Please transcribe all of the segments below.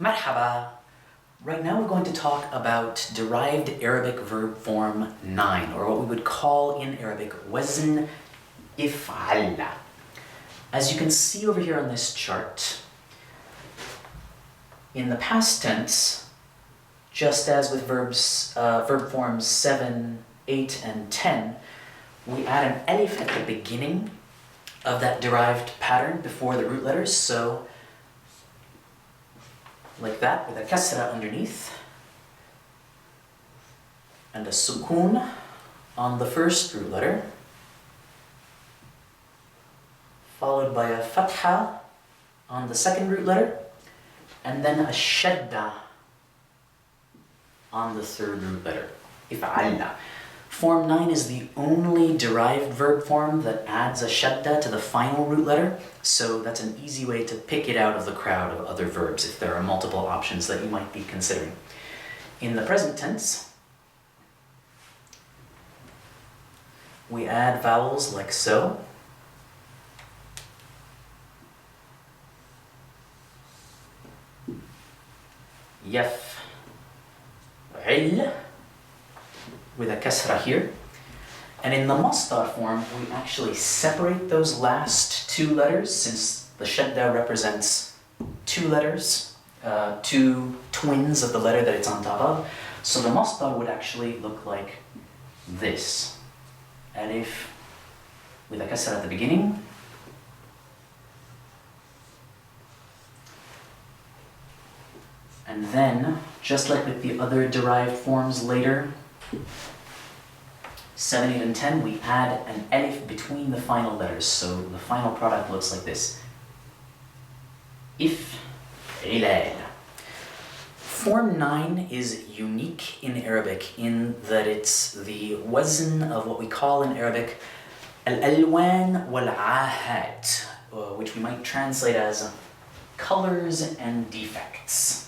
Marhaba! Right now we're going to talk about derived Arabic verb form 9, or what we would call in Arabic wazn if'ala. As you can see over here on this chart, in the past tense, just as with verb forms 7, 8, and 10, we add an alif at the beginning of that derived pattern before the root letters, so like that, with a kasra underneath, and a sukoon on the first root letter, followed by a fatha on the second root letter, and then a shadda on the third root letter, if'alna. Form 9 is the only derived verb form that adds a shadda to the final root letter, so that's an easy way to pick it out of the crowd of other verbs if there are multiple options that you might be considering. In the present tense, we add vowels like so. Yaf, il, with a kasra here. And in the masdar form, we actually separate those last two letters, since the shadda represents two letters, two twins of the letter that it's on top of. So the masdar would actually look like this. Alif with a kasra at the beginning, and then, just like with the other derived forms later, 7, 8, and 10, we add an alif between the final letters, so the final product looks like this. If-ilal. Form 9 is unique in Arabic in that it's the wazn of what we call in Arabic al-alwan wal-ahat, which we might translate as colors and defects.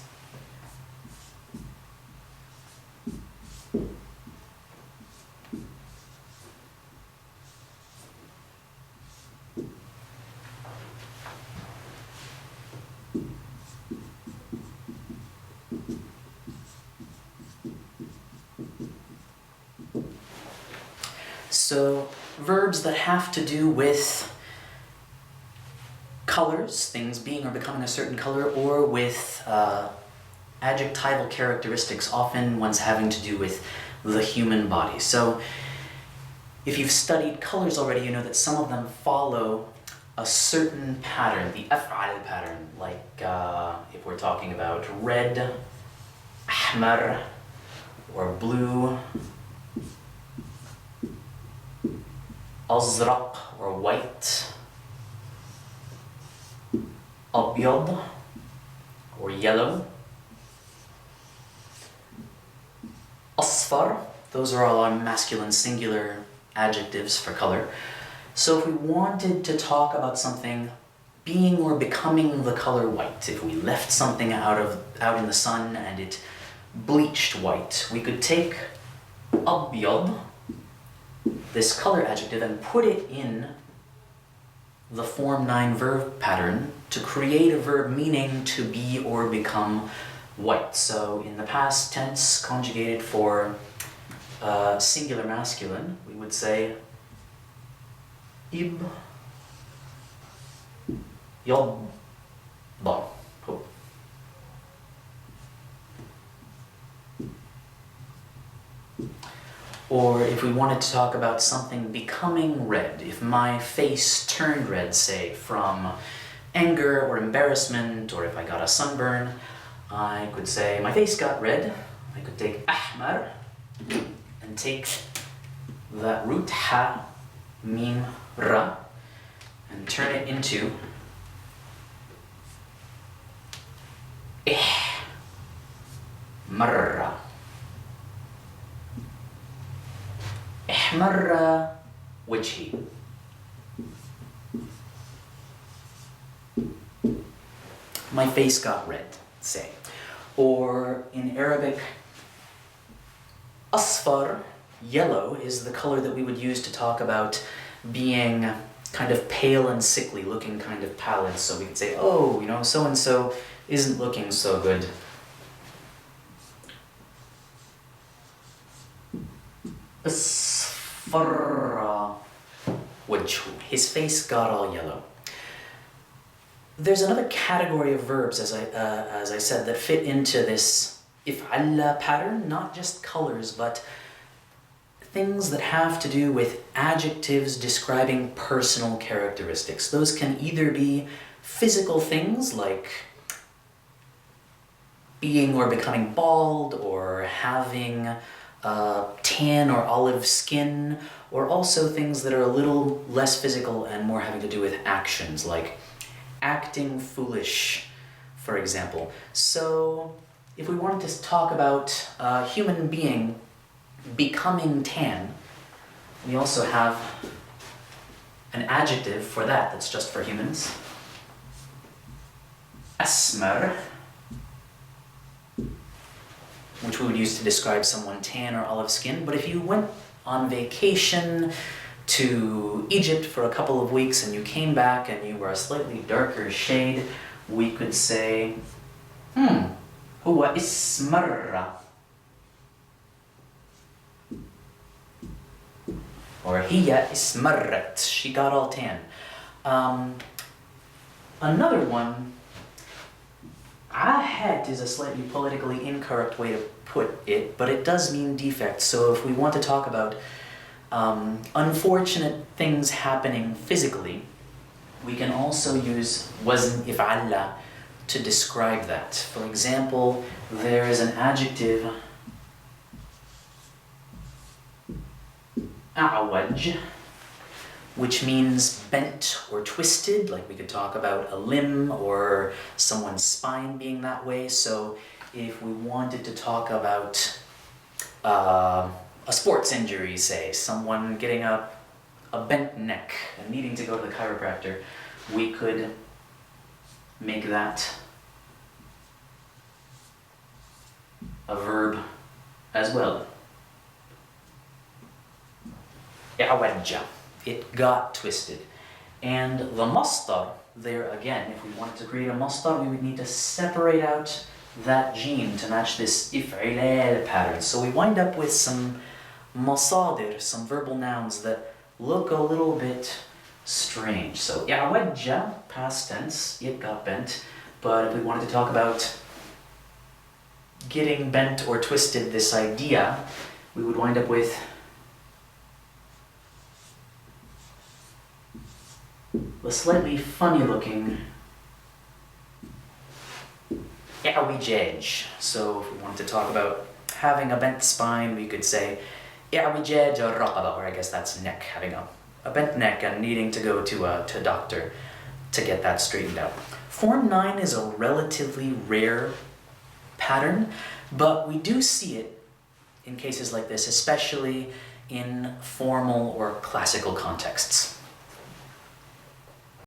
So, verbs that have to do with colors, things being or becoming a certain color, or with adjectival characteristics, often ones having to do with the human body. So, if you've studied colors already, you know that some of them follow a certain pattern, the af'al pattern, like if we're talking about red, ahmar, or blue, azraq, or white, abyad, or yellow, asfar. Those are all our masculine singular adjectives for color. So if we wanted to talk about something being or becoming the color white, if we left something out in the sun and it bleached white, we could take abyad, this color adjective, and put it in the form 9 verb pattern to create a verb meaning to be or become white. So in the past tense, conjugated for singular masculine, we would say ib yadda. Or if we wanted to talk about something becoming red, if my face turned red, say, from anger or embarrassment, or if I got a sunburn, I could say, my face got red. I could take ahmar and take that root ha, mim, ra, and turn it into ihmarra. Ihmarra wajhi. My face got red, say. Or in Arabic, asfar, yellow, is the color that we would use to talk about being kind of pale and sickly, looking kind of pallid. So we could say, oh, so-and-so isn't looking so good. Asfarra wajhu. His face got all yellow. There's another category of verbs, as I said, that fit into this if'alla pattern, not just colors, but things that have to do with adjectives describing personal characteristics. Those can either be physical things like being or becoming bald, or having tan or olive skin, or also things that are a little less physical and more having to do with actions, like acting foolish, for example. So if we wanted to talk about a human being becoming tan, we also have an adjective for that that's just for humans. Asmar, which we would use to describe someone tan or olive skin. But if you went on vacation to Egypt for a couple of weeks and you came back and you were a slightly darker shade, we could say, huwa ismarra. Or hiya ismarrat, she got all tan. Another one, ahat is a slightly politically incorrect way to put it, but it does mean defect. So if we want to talk about unfortunate things happening physically, we can also use wazn if'alla to describe that. For example, there is an adjective a'waj, which means bent or twisted. Like we could talk about a limb or someone's spine being that way. So if we wanted to talk about a sports injury, say, someone getting a bent neck and needing to go to the chiropractor, we could make that a verb as well. I'wajja, it got twisted. And the masdar, there again, if we wanted to create a masdar, we would need to separate out that gene to match this if'ilal pattern. So we wind up with some masadir, some verbal nouns that look a little bit strange. So i'wajja, past tense, it got bent. But if we wanted to talk about getting bent or twisted, this idea, we would wind up with the slightly funny looking i'wijaj. So if we wanted to talk about having a bent spine, we could say i'wijaj al-raqaba, or I guess that's neck, having a bent neck and needing to go to a doctor to get that straightened out. Form 9 is a relatively rare pattern, but we do see it in cases like this, especially in formal or classical contexts.